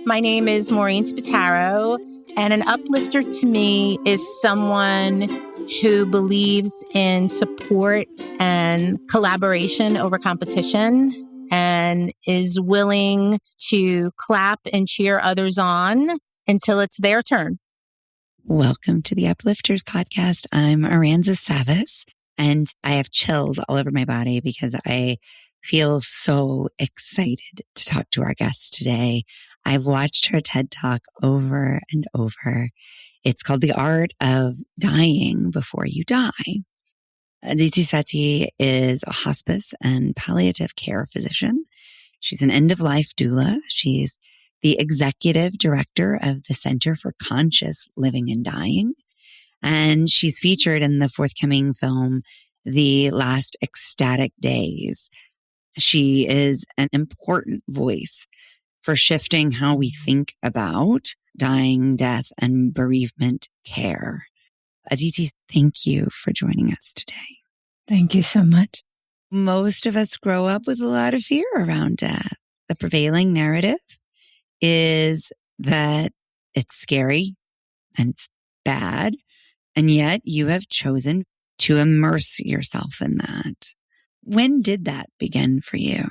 My name is Maureen Spataro, and an uplifter to me is someone who believes in support and collaboration over competition and is willing to clap and cheer others on until it's their turn. Welcome to the Uplifters podcast. I'm Aranza Savas, and I have chills all over my body because I feel so excited to talk to our guest today. I've watched her TED Talk over and over. It's called The Art of Dying Before You Die. Aditi Sethi is a hospice and palliative care physician. She's an end-of-life doula. She's the executive director of the Center for Conscious Living and Dying. And she's featured in the forthcoming film, The Last Ecstatic Days. She is an important voice for shifting how we think about dying, death, and bereavement care. Aditi, thank you for joining us today. Thank you so much. Most of us grow up with a lot of fear around death. The prevailing narrative is that it's scary and it's bad, and yet you have chosen to immerse yourself in that. When did that begin for you?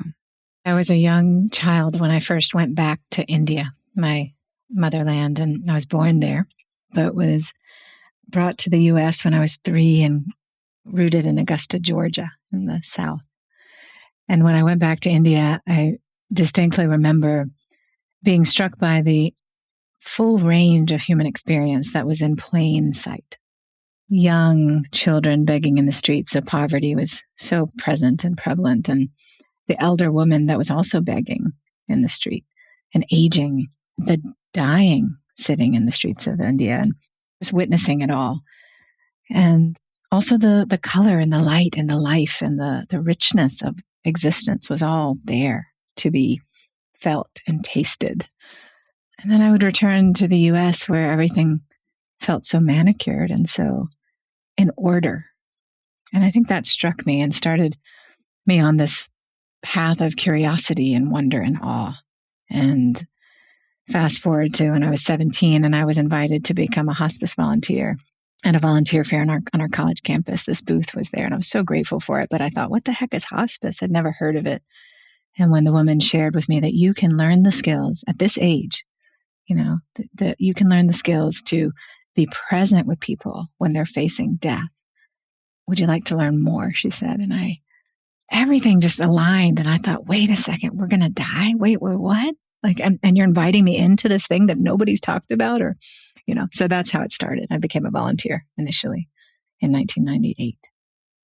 I was a young child when I first went back to India, my motherland, and I was born there, but was brought to the U.S. when I was 3 and rooted in Augusta, Georgia, in the South. And when I went back to India, I distinctly remember being struck by the full range of human experience that was in plain sight. Young children begging in the streets, so poverty was so present and prevalent, and the elder woman that was also begging in the street, and aging, the dying sitting in the streets of India, and just witnessing it all. And also the color and the light and the life and the richness of existence was all there to be felt and tasted. And then I would return to the US where everything felt so manicured and so in order. And I think that struck me and started me on this path of curiosity and wonder and awe. And fast forward to when I was 17 and I was invited to become a hospice volunteer at a volunteer fair on our college campus. This booth was there and I was so grateful for it. But I thought, what the heck is hospice? I'd never heard of it. And when the woman shared with me that you can learn the skills at this age, that you can learn the skills to be present with people when they're facing death. Would you like to learn more? She said. And everything just aligned. And I thought, wait a second, we're going to die? Wait, what? And you're inviting me into this thing that nobody's talked about so that's how it started. I became a volunteer initially in 1998.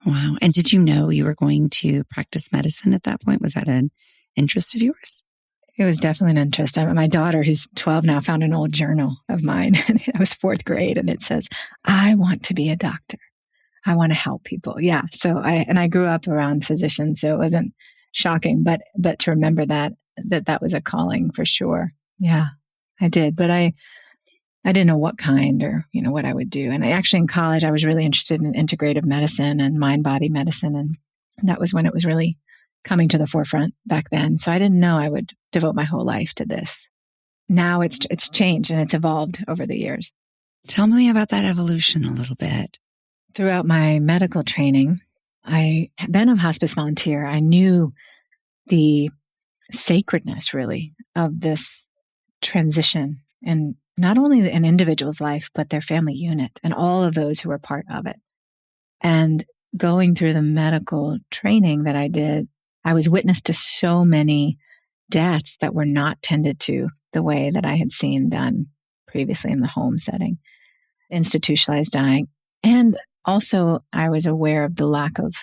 Wow. And did you know you were going to practice medicine at that point? Was that an interest of yours? It was definitely an interest. My daughter, who's 12 now, found an old journal of mine. I was 4th grade, and it says, I want to be a doctor. I want to help people. Yeah. So I grew up around physicians, so it wasn't shocking, but to remember that was a calling for sure. Yeah, I did. But I didn't know what kind or, what I would do. And actually in college, I was really interested in integrative medicine and mind-body medicine. And that was when it was really coming to the forefront back then. So I didn't know I would devote my whole life to this. Now it's changed and it's evolved over the years. Tell me about that evolution a little bit. Throughout my medical training, I had been a hospice volunteer. I knew the sacredness, really, of this transition and not only an individual's life, but their family unit and all of those who were part of it. And going through the medical training that I did, I was witness to so many deaths that were not tended to the way that I had seen done previously in the home setting, institutionalized dying. And also, I was aware of the lack of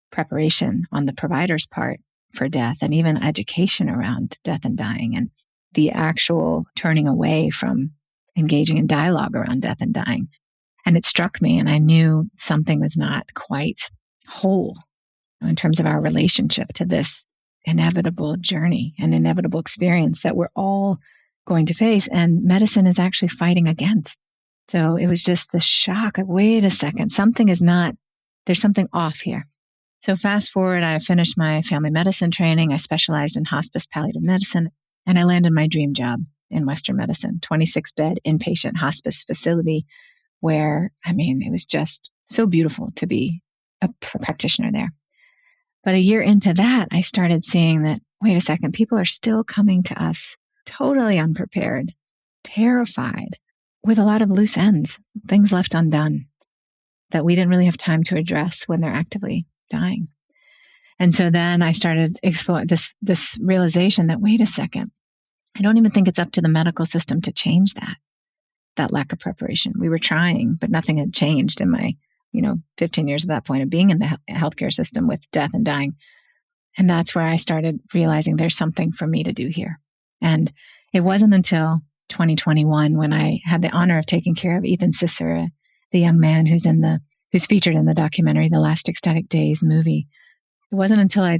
preparation on the provider's part for death and even education around death and dying and the actual turning away from engaging in dialogue around death and dying. And it struck me, and I knew something was not quite whole in terms of our relationship to this inevitable journey and inevitable experience that we're all going to face, and medicine is actually fighting against. So it was just the shock of, wait a second, there's something off here. So fast forward, I finished my family medicine training. I specialized in hospice palliative medicine, and I landed my dream job in Western medicine, 26-bed inpatient hospice facility where, it was just so beautiful to be a practitioner there. But a year into that, I started seeing that, wait a second, people are still coming to us totally unprepared, terrified, with a lot of loose ends, things left undone that we didn't really have time to address when they're actively dying. And so then I started exploring this realization that, wait a second, I don't even think it's up to the medical system to change that lack of preparation. We were trying, but nothing had changed in my 15 years at that point of being in the healthcare system with death and dying. And that's where I started realizing there's something for me to do here. And it wasn't until 2021 when I had the honor of taking care of Ethan Sisser, the young man who's featured in the documentary, The Last Ecstatic Days movie. It wasn't until I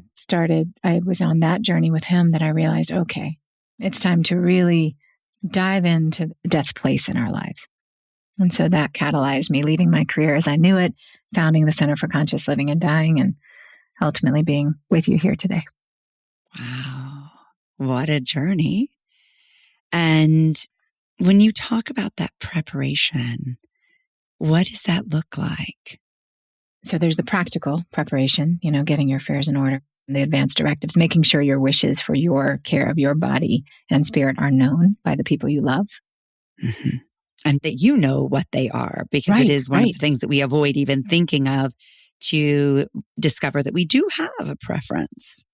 was on that journey with him that I realized, okay, it's time to really dive into death's place in our lives. And so that catalyzed me leaving my career as I knew it, founding the Center for Conscious Living and Dying, and ultimately being with you here today. Wow. What a journey. And when you talk about that preparation, what does that look like? So there's the practical preparation, getting your affairs in order, the advanced directives, making sure your wishes for your care of your body and spirit are known by the people you love. Mm-hmm. And that you know what they are, because it is one of the things that we avoid even thinking of, to discover that we do have a preference.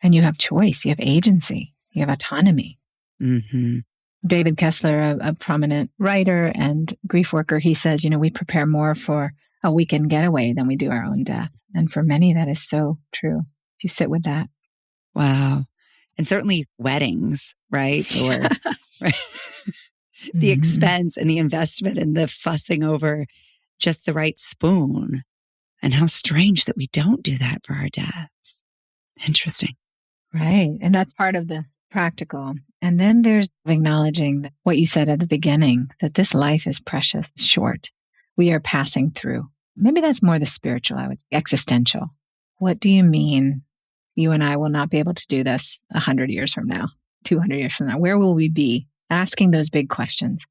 And you have choice, you have agency, you have autonomy. Mm-hmm. David Kessler, a prominent writer and grief worker, he says, we prepare more for a weekend getaway than we do our own death. And for many, that is so true. If you sit with that. Wow. And certainly weddings, right? Or right? The expense and the investment and the fussing over just the right spoon. And how strange that we don't do that for our deaths. Interesting. Right. And that's part of the practical. And then there's acknowledging what you said at the beginning, that this life is precious, short. We are passing through. Maybe that's more the spiritual, existential. What do you mean you and I will not be able to do this 100 years from now, 200 years from now? Where will we be? Asking those big questions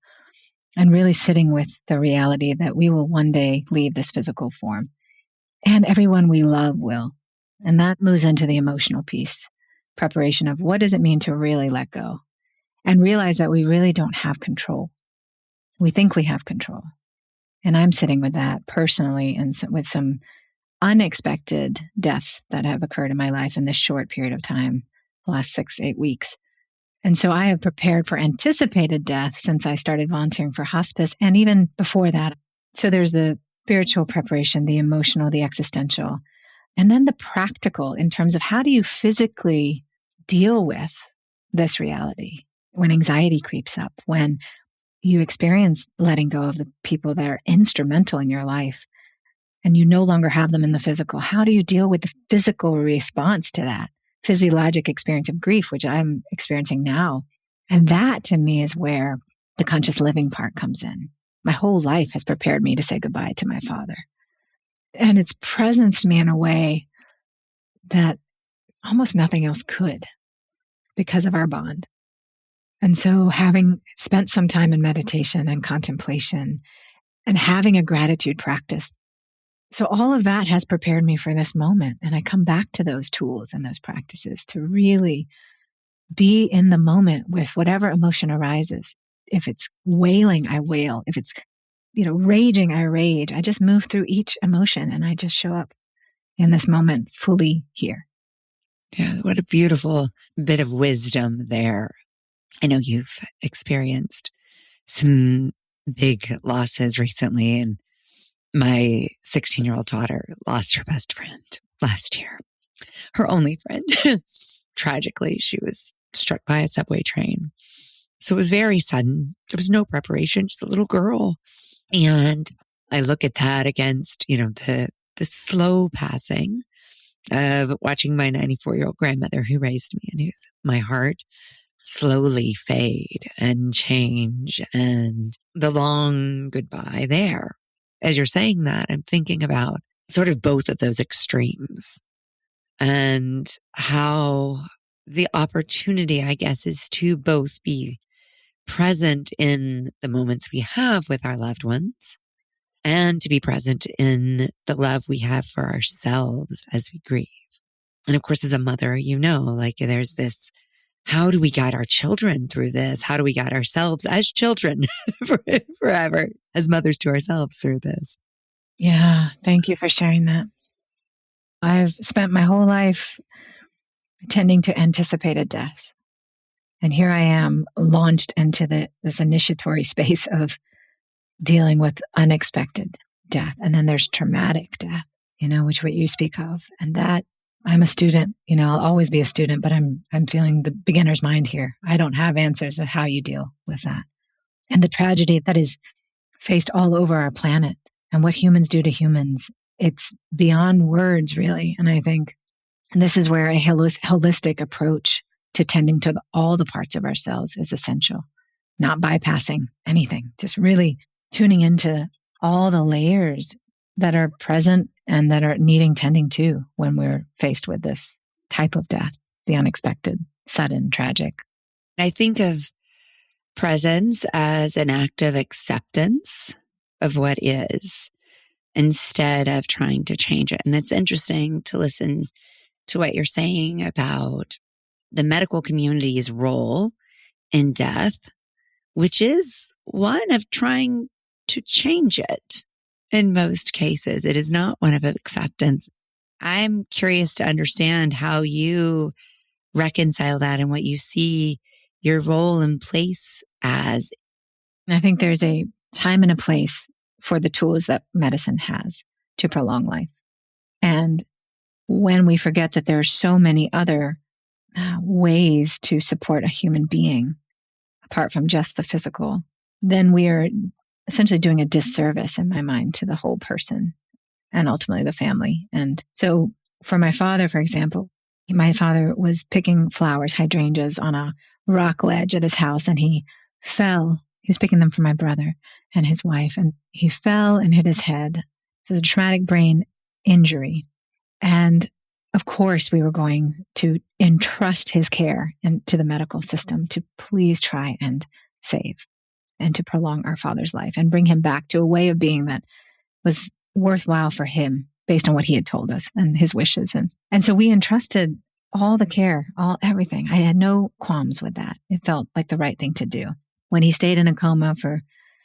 and really sitting with the reality that we will one day leave this physical form. And everyone we love will. And that moves into the emotional piece, preparation of what does it mean to really let go and realize that we really don't have control. We think we have control. And I'm sitting with that personally and with some unexpected deaths that have occurred in my life in this short period of time, the last 6-8 weeks. And so I have prepared for anticipated death since I started volunteering for hospice and even before that. So there's the spiritual preparation, the emotional, the existential, and then the practical in terms of how do you physically deal with this reality when anxiety creeps up, when you experience letting go of the people that are instrumental in your life and you no longer have them in the physical. How do you deal with the physical response to that physiologic experience of grief, which I'm experiencing now? And that to me is where the conscious living part comes in. My whole life has prepared me to say goodbye to my father. And it's presenced me in a way that almost nothing else could because of our bond. And so having spent some time in meditation and contemplation and having a gratitude practice, so all of that has prepared me for this moment. And I come back to those tools and those practices to really be in the moment with whatever emotion arises. If it's wailing, I wail. If it's, raging, I rage. I just move through each emotion and I just show up in this moment fully here. Yeah, what a beautiful bit of wisdom there. I know you've experienced some big losses recently, and my 16-year-old daughter lost her best friend last year, her only friend. Tragically, she was struck by a subway train. So it was very sudden. There was no preparation, just a little girl. And I look at that against, the slow passing of watching my 94-year-old grandmother who raised me and who's my heart slowly fade and change, and the long goodbye there. As you're saying that, I'm thinking about sort of both of those extremes and how the opportunity, I guess, is to both be present in the moments we have with our loved ones and to be present in the love we have for ourselves as we grieve. And of course, as a mother, like there's this, how do we guide our children through this? How do we guide ourselves as children forever, as mothers to ourselves through this? Yeah, thank you for sharing that. I've spent my whole life tending to anticipated death. And here I am launched into this initiatory space of dealing with unexpected death. And then there's traumatic death, which what you speak of. And that I'm a student, I'll always be a student, but I'm feeling the beginner's mind here. I don't have answers of how you deal with that. And the tragedy that is faced all over our planet and what humans do to humans, it's beyond words, really. And I think this is where a holistic approach to tending to all the parts of ourselves is essential, not bypassing anything, just really tuning into all the layers that are present and that are needing tending to when we're faced with this type of death, the unexpected, sudden, tragic. I think of presence as an act of acceptance of what is instead of trying to change it. And it's interesting to listen to what you're saying about the medical community's role in death, which is one of trying to change it. In most cases, it is not one of acceptance. I'm curious to understand how you reconcile that and what you see your role and place as. I think there's a time and a place for the tools that medicine has to prolong life. And when we forget that there are so many other ways to support a human being apart from just the physical, then we are essentially doing a disservice, in my mind, to the whole person and ultimately the family. And so for my father, for example, my father was picking flowers, hydrangeas, on a rock ledge at his house, and he fell. He was picking them for my brother and his wife, and he fell and hit his head. So the traumatic brain injury. And of course, we were going to entrust his care to the medical system to please try and save and to prolong our father's life and bring him back to a way of being that was worthwhile for him based on what he had told us and his wishes. And so we entrusted all the care, everything. I had no qualms with that. It felt like the right thing to do. When he stayed in a coma for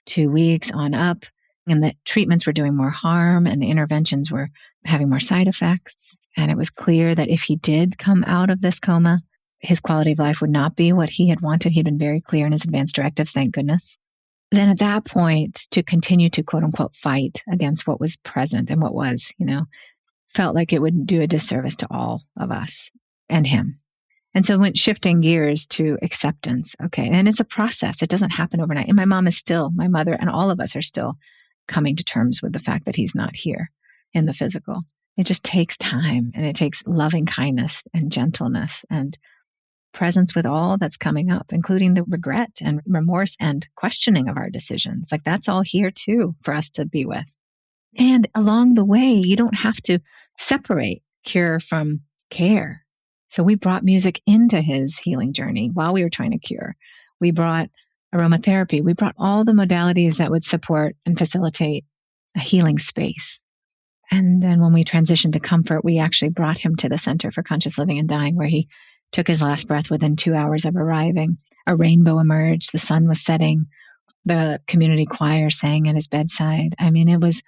2 weeks on up, and the treatments were doing more harm and the interventions were having more side effects, and it was clear that if he did come out of this coma, his quality of life would not be what he had wanted. He'd been very clear in his advance directives, thank goodness. Then at that point, to continue to quote unquote fight against what was present and what was, felt like it would do a disservice to all of us and him. And so went shifting gears to acceptance. Okay. And it's a process. It doesn't happen overnight. And my mother and all of us are still coming to terms with the fact that he's not here in the physical. It just takes time, and it takes loving kindness and gentleness and presence with all that's coming up, including the regret and remorse and questioning of our decisions. Like that's all here too for us to be with. And along the way, you don't have to separate cure from care. So we brought music into his healing journey while we were trying to cure. We brought aromatherapy. We brought all the modalities that would support and facilitate a healing space. And then when we transitioned to comfort, we actually brought him to the Center for Conscious Living and Dying, where he took his last breath within 2 hours of arriving. A rainbow emerged. The sun was setting. The community choir sang at his bedside. I mean, it was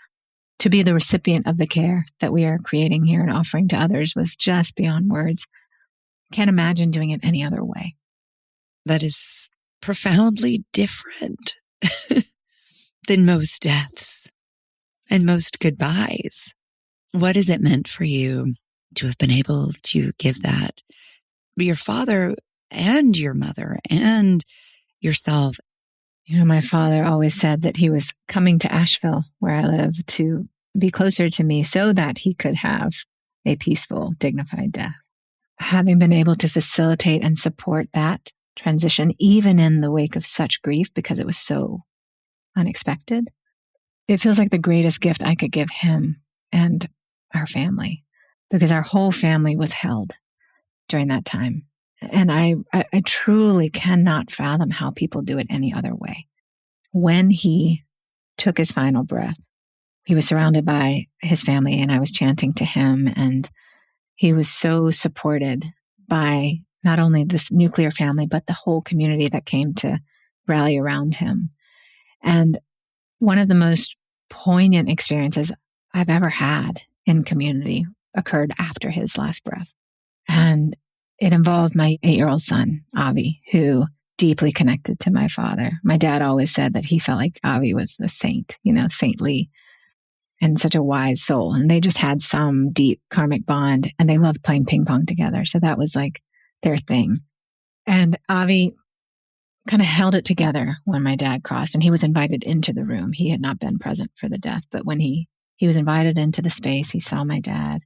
to be the recipient of the care that we are creating here and offering to others was just beyond words. Can't imagine doing it any other way. That is profoundly different than most deaths and most goodbyes. What has it meant for you to have been able to give that? Your father and your mother and yourself. My father always said that he was coming to Asheville, where I live, to be closer to me so that he could have a peaceful, dignified death. Having been able to facilitate and support that transition, even in the wake of such grief, because it was so unexpected, it feels like the greatest gift I could give him. And our family, because our whole family was held during that time. And I truly cannot fathom how people do it any other way. When he took his final breath, he was surrounded by his family, and I was chanting to him, and he was so supported by not only this nuclear family, but the whole community that came to rally around him. And one of the most poignant experiences I've ever had in community occurred after his last breath. And it involved my 8-year-old son, Avi, who deeply connected to my father. My dad always said that he felt like Avi was a saint, saintly and such a wise soul. And they just had some deep karmic bond, and they loved playing ping pong together. So that was like their thing. And Avi kind of held it together when my dad crossed, and he was invited into the room. He had not been present for the death, but when he was invited into the space, he saw my dad,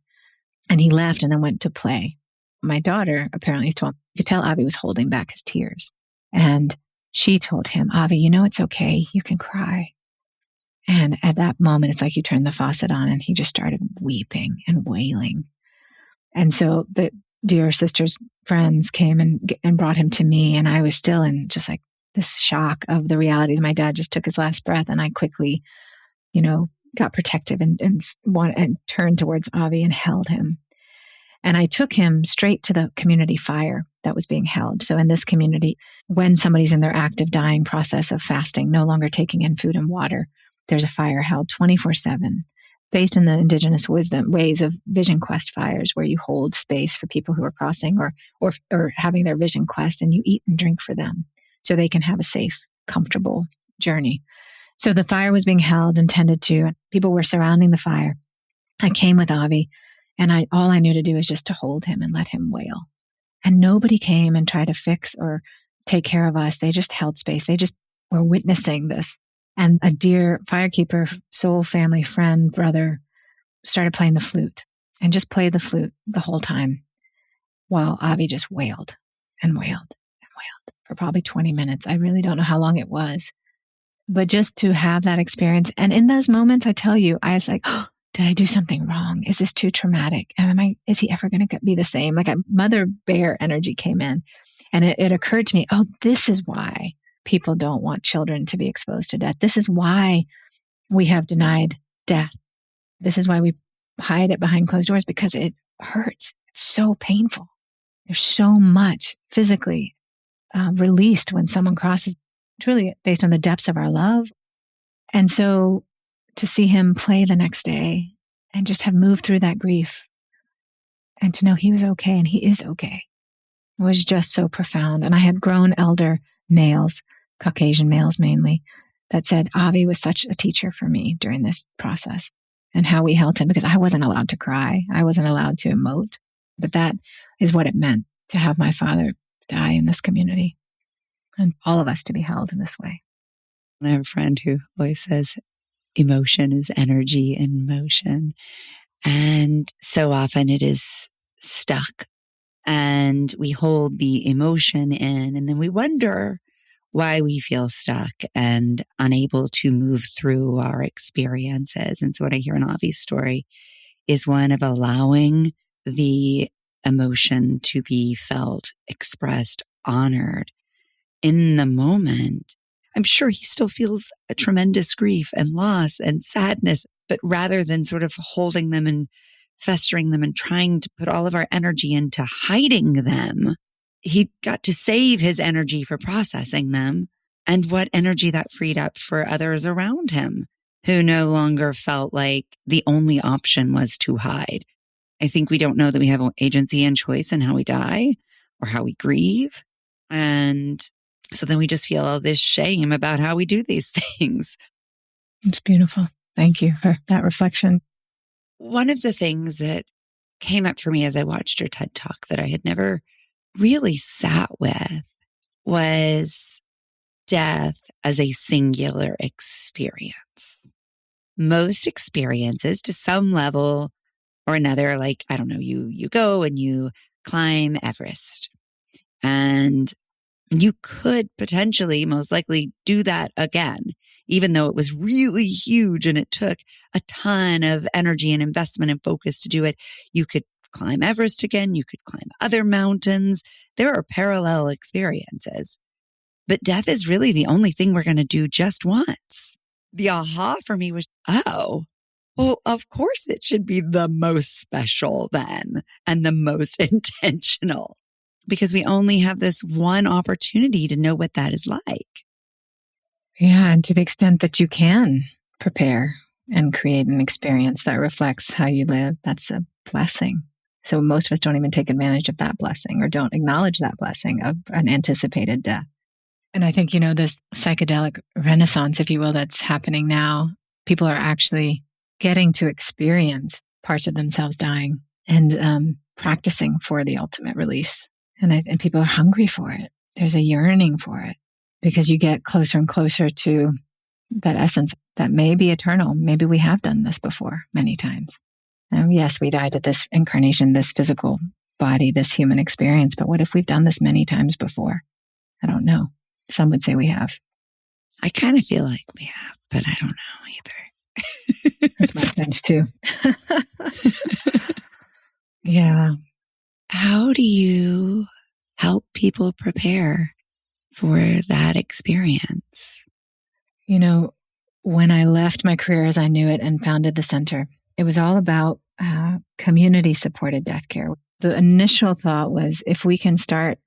and he left and then went to play. My daughter apparently told him, you could tell Avi was holding back his tears. And she told him, Avi, it's okay. You can cry. And at that moment, it's like you turn the faucet on, and he just started weeping and wailing. And so the dear sister's friends came and brought him to me. And I was still in just like this shock of the reality that my dad just took his last breath. And I quickly, got protective and turned towards Avi and held him. And I took him straight to the community fire that was being held. So in this community, when somebody's in their active dying process of fasting, no longer taking in food and water, there's a fire held 24/7, based in the indigenous wisdom ways of vision quest fires, where you hold space for people who are crossing or having their vision quest, and you eat and drink for them so they can have a safe, comfortable journey. So the fire was being held and tended to, and people were surrounding the fire. I came with Avi, and all I knew to do was just to hold him and let him wail. And nobody came and tried to fix or take care of us. They just held space. They just were witnessing this. And a dear firekeeper, soul family friend, brother, started playing the flute and just played the flute the whole time while Avi just wailed and wailed and wailed for probably 20 minutes. I really don't know how long it was. But just to have that experience. And in those moments, I tell you, I was like, oh, did I do something wrong? Is this too traumatic? Is he ever going to be the same? Like a mother bear energy came in, and it occurred to me, oh, this is why people don't want children to be exposed to death. This is why we have denied death. This is why we hide it behind closed doors, because it hurts. It's so painful. There's so much physically released when someone crosses, truly based on the depths of our love. And so to see him play the next day and just have moved through that grief and to know he was okay, and he is okay, was just so profound. And I had grown elder males, Caucasian males mainly, that said Avi was such a teacher for me during this process, and how we held him, because I wasn't allowed to cry. I wasn't allowed to emote. But that is what it meant to have my father die in this community, and all of us to be held in this way. I have a friend who always says emotion is energy in motion. And so often it is stuck, and we hold the emotion in, and then we wonder why we feel stuck and unable to move through our experiences. And so what I hear in Avi's story is one of allowing the emotion to be felt, expressed, honored in the moment. I'm sure he still feels a tremendous grief and loss and sadness, but rather than sort of holding them and festering them and trying to put all of our energy into hiding them, he got to save his energy for processing them, and what energy that freed up for others around him who no longer felt like the only option was to hide. I think we don't know that we have agency and choice in how we die or how we grieve. And so then we just feel all this shame about how we do these things. It's beautiful. Thank you for that reflection. One of the things that came up for me as I watched your TED Talk that I had never really sat with was death as a singular experience. Most experiences, to some level or another, like, I don't know, you go and you climb Everest, and you could potentially, most likely, do that again even though it was really huge and it took a ton of energy and investment and focus to do it. You could climb Everest again. You could climb other mountains. There are parallel experiences. But death is really the only thing we're going to do just once. The aha for me was, oh, well, of course it should be the most special then and the most intentional, because we only have this one opportunity to know what that is like. Yeah. And to the extent that you can prepare and create an experience that reflects how you live, that's a blessing. So most of us don't even take advantage of that blessing or don't acknowledge that blessing of an anticipated death. And I think, this psychedelic renaissance, if you will, that's happening now, people are actually getting to experience parts of themselves dying and practicing for the ultimate release. And people are hungry for it. There's a yearning for it because you get closer and closer to that essence that may be eternal. Maybe we have done this before many times. Yes, we died at this incarnation, this physical body, this human experience. But what if we've done this many times before? I don't know. Some would say we have. I kind of feel like we have, but I don't know either. That's my sense too. Yeah. How do you help people prepare for that experience? When I left my career as I knew it and founded the center, it was all about community-supported death care. The initial thought was if we can start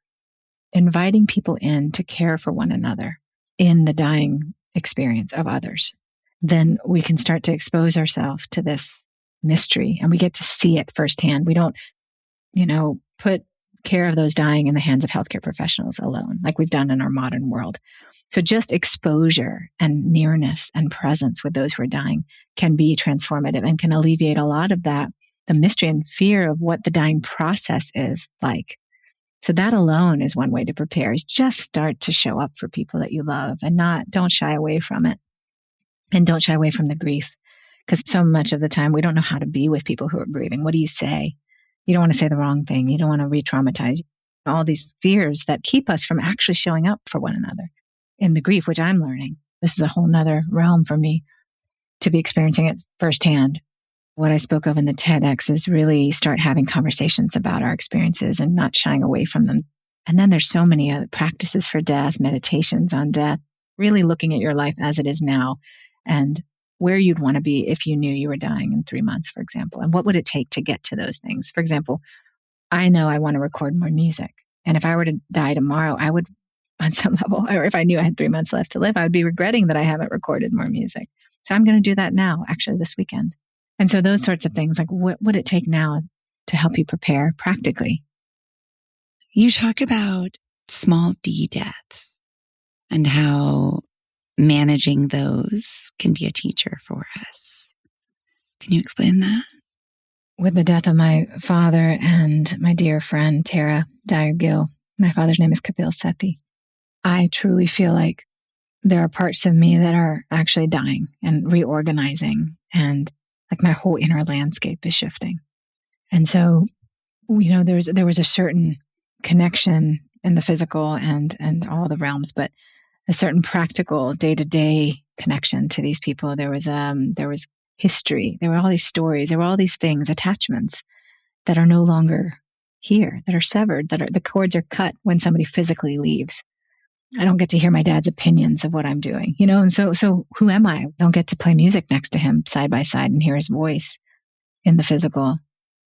inviting people in to care for one another in the dying experience of others, then we can start to expose ourselves to this mystery and we get to see it firsthand. We don't, put care of those dying in the hands of healthcare professionals alone, like we've done in our modern world. So just exposure and nearness and presence with those who are dying can be transformative and can alleviate a lot of that, the mystery and fear of what the dying process is like. So that alone is one way to prepare, is just start to show up for people that you love and don't shy away from it. And don't shy away from the grief, because so much of the time we don't know how to be with people who are grieving. What do you say? You don't want to say the wrong thing. You don't want to re-traumatize. All these fears that keep us from actually showing up for one another in the grief, which I'm learning. This is a whole nother realm for me to be experiencing it firsthand. What I spoke of in the TEDx is really start having conversations about our experiences and not shying away from them. And then there's so many other practices for death, meditations on death, really looking at your life as it is now and where you'd want to be if you knew you were dying in 3 months, for example. And what would it take to get to those things? For example, I know I want to record more music. And if I were to die tomorrow, I would, on some level, or if I knew I had 3 months left to live, I would be regretting that I haven't recorded more music. So I'm going to do that now, actually this weekend. And so those sorts of things, like what would it take now to help you prepare practically? You talk about small D deaths and how managing those can be a teacher for us. Can you explain that? With the death of my father and my dear friend, Tara Dyer-Gill, my father's name is Aditi Sethi, I truly feel like there are parts of me that are actually dying and reorganizing, and like my whole inner landscape is shifting. And so, there was a certain connection in the physical and all the realms, but a certain practical day-to-day connection to these people. There was history. There were all these stories. There were all these things, attachments that are no longer here, that are severed, the cords are cut when somebody physically leaves. I don't get to hear my dad's opinions of what I'm doing, and so who am I? I don't get to play music next to him side by side and hear his voice in the physical.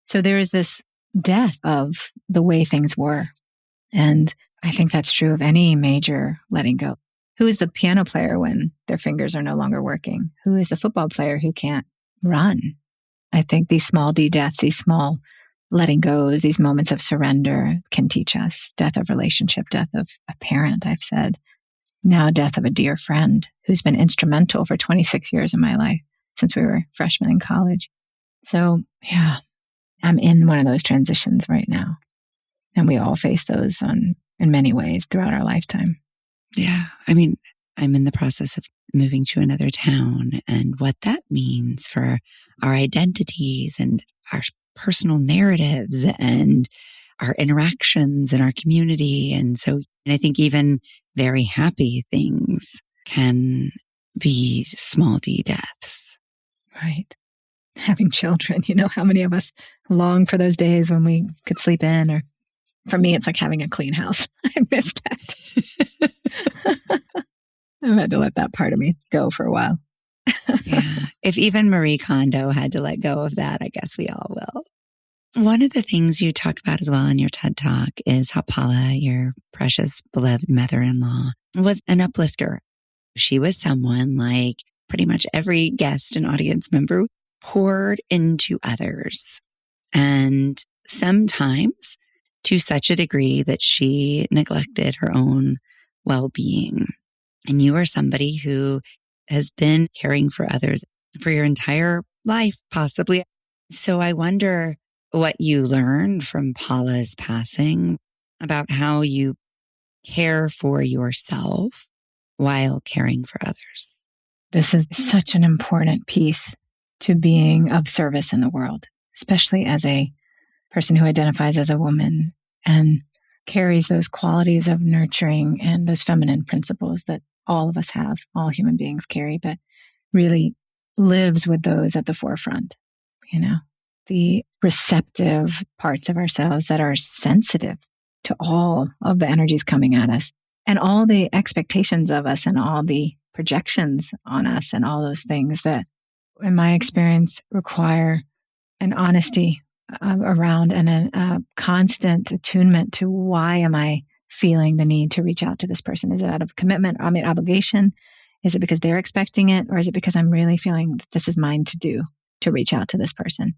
So there is this death of the way things were. And I think that's true of any major letting go. Who is the piano player when their fingers are no longer working? Who is the football player who can't run? I think these small D deaths, these small letting goes, these moments of surrender can teach us. Death of relationship, death of a parent, I've said. Now death of a dear friend who's been instrumental for 26 years of my life since we were freshmen in college. So yeah, I'm in one of those transitions right now. And we all face those in many ways throughout our lifetime. Yeah. I mean, I'm in the process of moving to another town and what that means for our identities and our personal narratives and our interactions in our community. And so I think even very happy things can be small d deaths. Right. Having children, how many of us long for those days when we could sleep in, or for me, it's like having a clean house. I miss that. I've had to let that part of me go for a while. Yeah. If even Marie Kondo had to let go of that, I guess we all will. One of the things you talk about as well in your TED Talk is how Paula, your precious beloved mother-in-law, was an uplifter. She was someone, like pretty much every guest and audience member, poured into others. And sometimes to such a degree that she neglected her own well-being. And you are somebody who has been caring for others for your entire life, possibly. So I wonder what you learned from Paula's passing about how you care for yourself while caring for others. This is such an important piece to being of service in the world, especially as a person who identifies as a woman and carries those qualities of nurturing and those feminine principles that all of us have, all human beings carry, but really lives with those at the forefront, the receptive parts of ourselves that are sensitive to all of the energies coming at us and all the expectations of us and all the projections on us and all those things that, in my experience, require an honesty around and a constant attunement to why am I feeling the need to reach out to this person? Is it out of commitment, obligation? Is it because they're expecting it? Or is it because I'm really feeling that this is mine to do, to reach out to this person?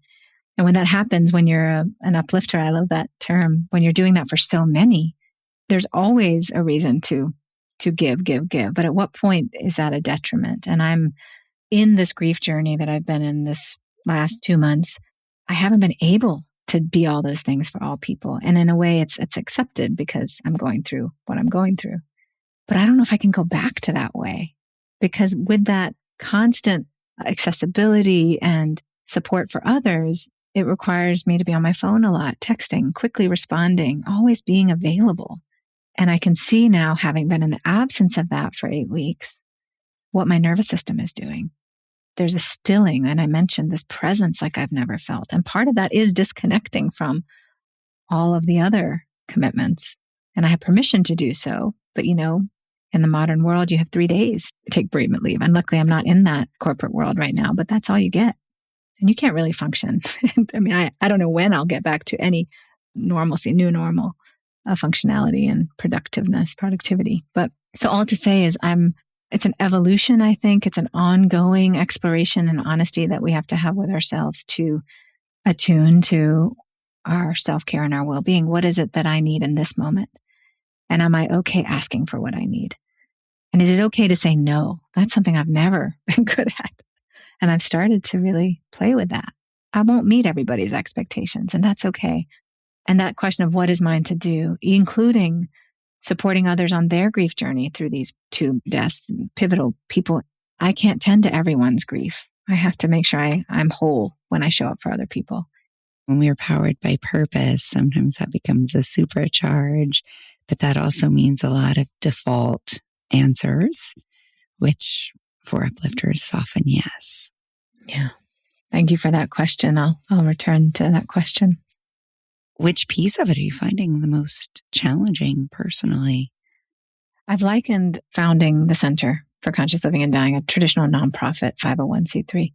And when that happens, when you're an uplifter, I love that term, when you're doing that for so many, there's always a reason to give. But at what point is that a detriment? And I'm in this grief journey that I've been in this last 2 months. I haven't been able to be all those things for all people. And in a way, it's accepted because I'm going through what I'm going through. But I don't know if I can go back to that way, because with that constant accessibility and support for others, it requires me to be on my phone a lot, texting, quickly responding, always being available. And I can see now, having been in the absence of that for 8 weeks, what my nervous system is doing. There's a stilling, and I mentioned this presence like I've never felt. And part of that is disconnecting from all of the other commitments. And I have permission to do so. But, in the modern world, you have 3 days to take bereavement leave. And luckily, I'm not in that corporate world right now, but that's all you get. And you can't really function. I mean, I don't know when I'll get back to any normalcy, new normal functionality and productivity. But so all to say is it's an evolution, I think. It's an ongoing exploration and honesty that we have to have with ourselves to attune to our self-care and our well-being. What is it that I need in this moment? And am I okay asking for what I need? And is it okay to say no? That's something I've never been good at. And I've started to really play with that. I won't meet everybody's expectations, and that's okay. And that question of what is mine to do, including supporting others on their grief journey through these 2 deaths, pivotal people. I can't tend to everyone's grief. I have to make sure I'm whole when I show up for other people. When we are powered by purpose, sometimes that becomes a supercharge, but that also means a lot of default answers, which for uplifters is often yes. Yeah. Thank you for that question. I'll return to that question. Which piece of it are you finding the most challenging personally? I've likened founding the Center for Conscious Living and Dying, a traditional nonprofit 501c3,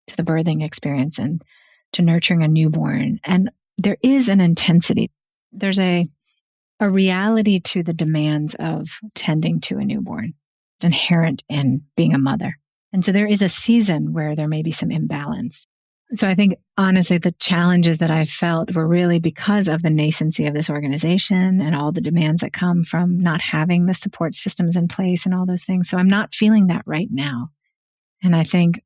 to the birthing experience and to nurturing a newborn. And there is an intensity. There's a reality to the demands of tending to a newborn. It's inherent in being a mother. And so there is a season where there may be some imbalance. So I think, honestly, the challenges that I felt were really because of the nascency of this organization and all the demands that come from not having the support systems in place and all those things. So I'm not feeling that right now. And I think,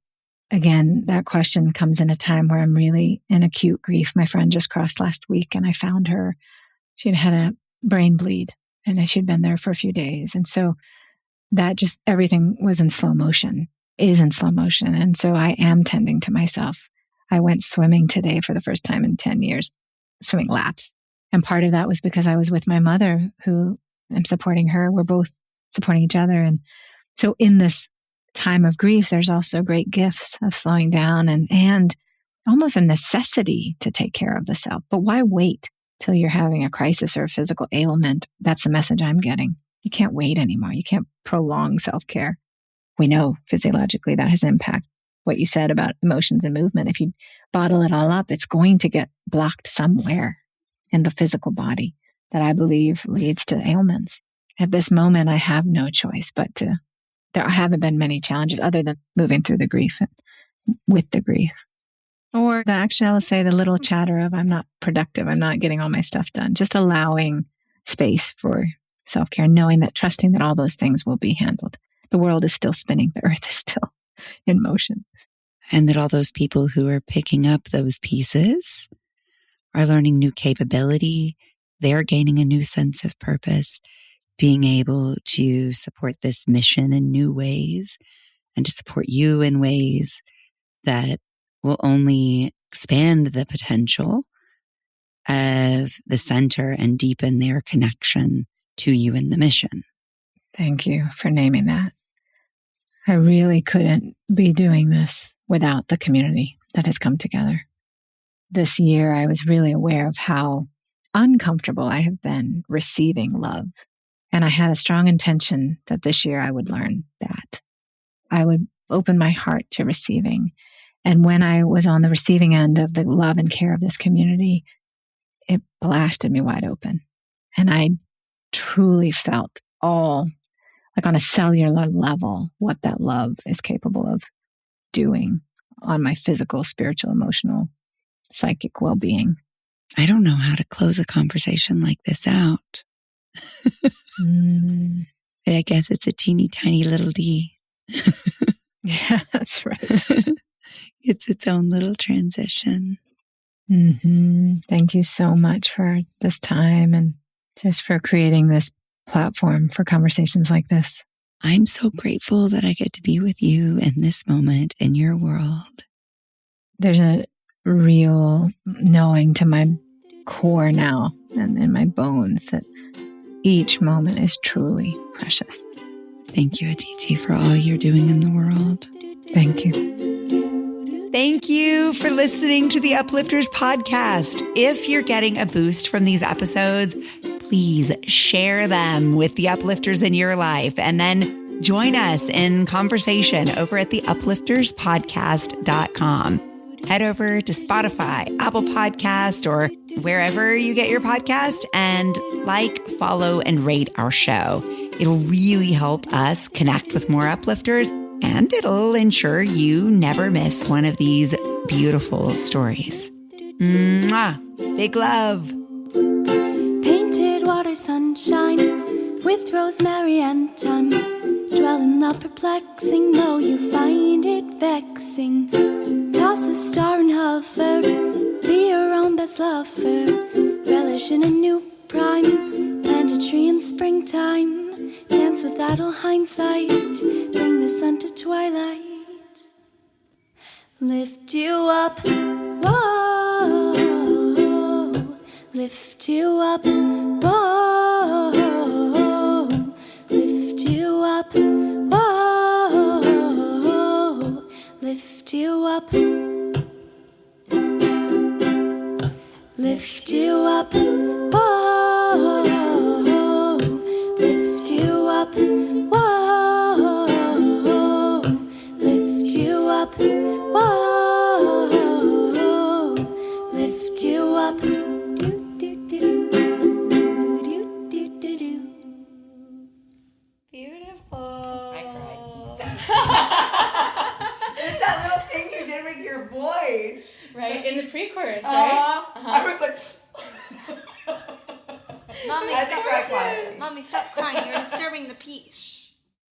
again, that question comes in a time where I'm really in acute grief. My friend just crossed last week and I found her. She'd had a brain bleed and she'd been there for a few days. And so that just everything was in slow motion, is in slow motion. And so I am tending to myself. I went swimming today for the first time in 10 years, swimming laps. And part of that was because I was with my mother, who I'm supporting her. We're both supporting each other. And so in this time of grief, there's also great gifts of slowing down and almost a necessity to take care of the self. But why wait till you're having a crisis or a physical ailment? That's the message I'm getting. You can't wait anymore. You can't prolong self-care. We know physiologically that has impact. What you said about emotions and movement, if you bottle it all up, it's going to get blocked somewhere in the physical body that I believe leads to ailments. At this moment, I have no choice but to. There haven't been many challenges other than moving through the grief and with the grief. Or actually, I'll say the little chatter of I'm not productive, I'm not getting all my stuff done. Just allowing space for self-care, knowing that, trusting that all those things will be handled. The world is still spinning. The earth is still in motion. And that all those people who are picking up those pieces are learning new capability. They're gaining a new sense of purpose, being able to support this mission in new ways and to support you in ways that will only expand the potential of the center and deepen their connection to you and the mission. Thank you for naming that. I really couldn't be doing this without the community that has come together. This year, I was really aware of how uncomfortable I have been receiving love. And I had a strong intention that this year I would learn that. I would open my heart to receiving. And when I was on the receiving end of the love and care of this community, it blasted me wide open. And I truly felt all, like on a cellular level, what that love is capable of doing on my physical, spiritual, emotional, psychic well-being. I don't know how to close a conversation like this out. I guess it's a teeny tiny little D. Yeah, that's right. It's its own little transition. Thank you so much for this time and just for creating this platform for conversations like this. I'm so grateful that I get to be with you in this moment in your world. There's a real knowing to my core now and in my bones that each moment is truly precious. Thank you, Aditi, for all you're doing in the world. Thank you. Thank you for listening to the Uplifters podcast. If you're getting a boost from these episodes, please share them with the uplifters in your life and then join us in conversation over at theuplifterspodcast.com. Head over to Spotify, Apple Podcast, or wherever you get your podcast and follow, and rate our show. It'll really help us connect with more uplifters, and it'll ensure you never miss one of these beautiful stories. Mwah! Big love. Painted water sunshine with rosemary and thyme. Dwell in the perplexing, though you find it vexing. Toss a star and hover, be your own best lover. Relish in a new prime, plant a tree in springtime. Dance with idle hindsight, bring the sun to twilight. Lift you up, whoa. Lift you up, whoa. Lift you up, whoa. Lift you up. Lift you up, whoa. Lift you up, whoa. Lift you up, whoa. Lift you up. Beautiful. I cried. It's that little thing you did with your voice. Right, in the pre-chorus, right? I was like, Mommy, I had to cry stop. quietly. Mommy, stop crying. You're disturbing the peace.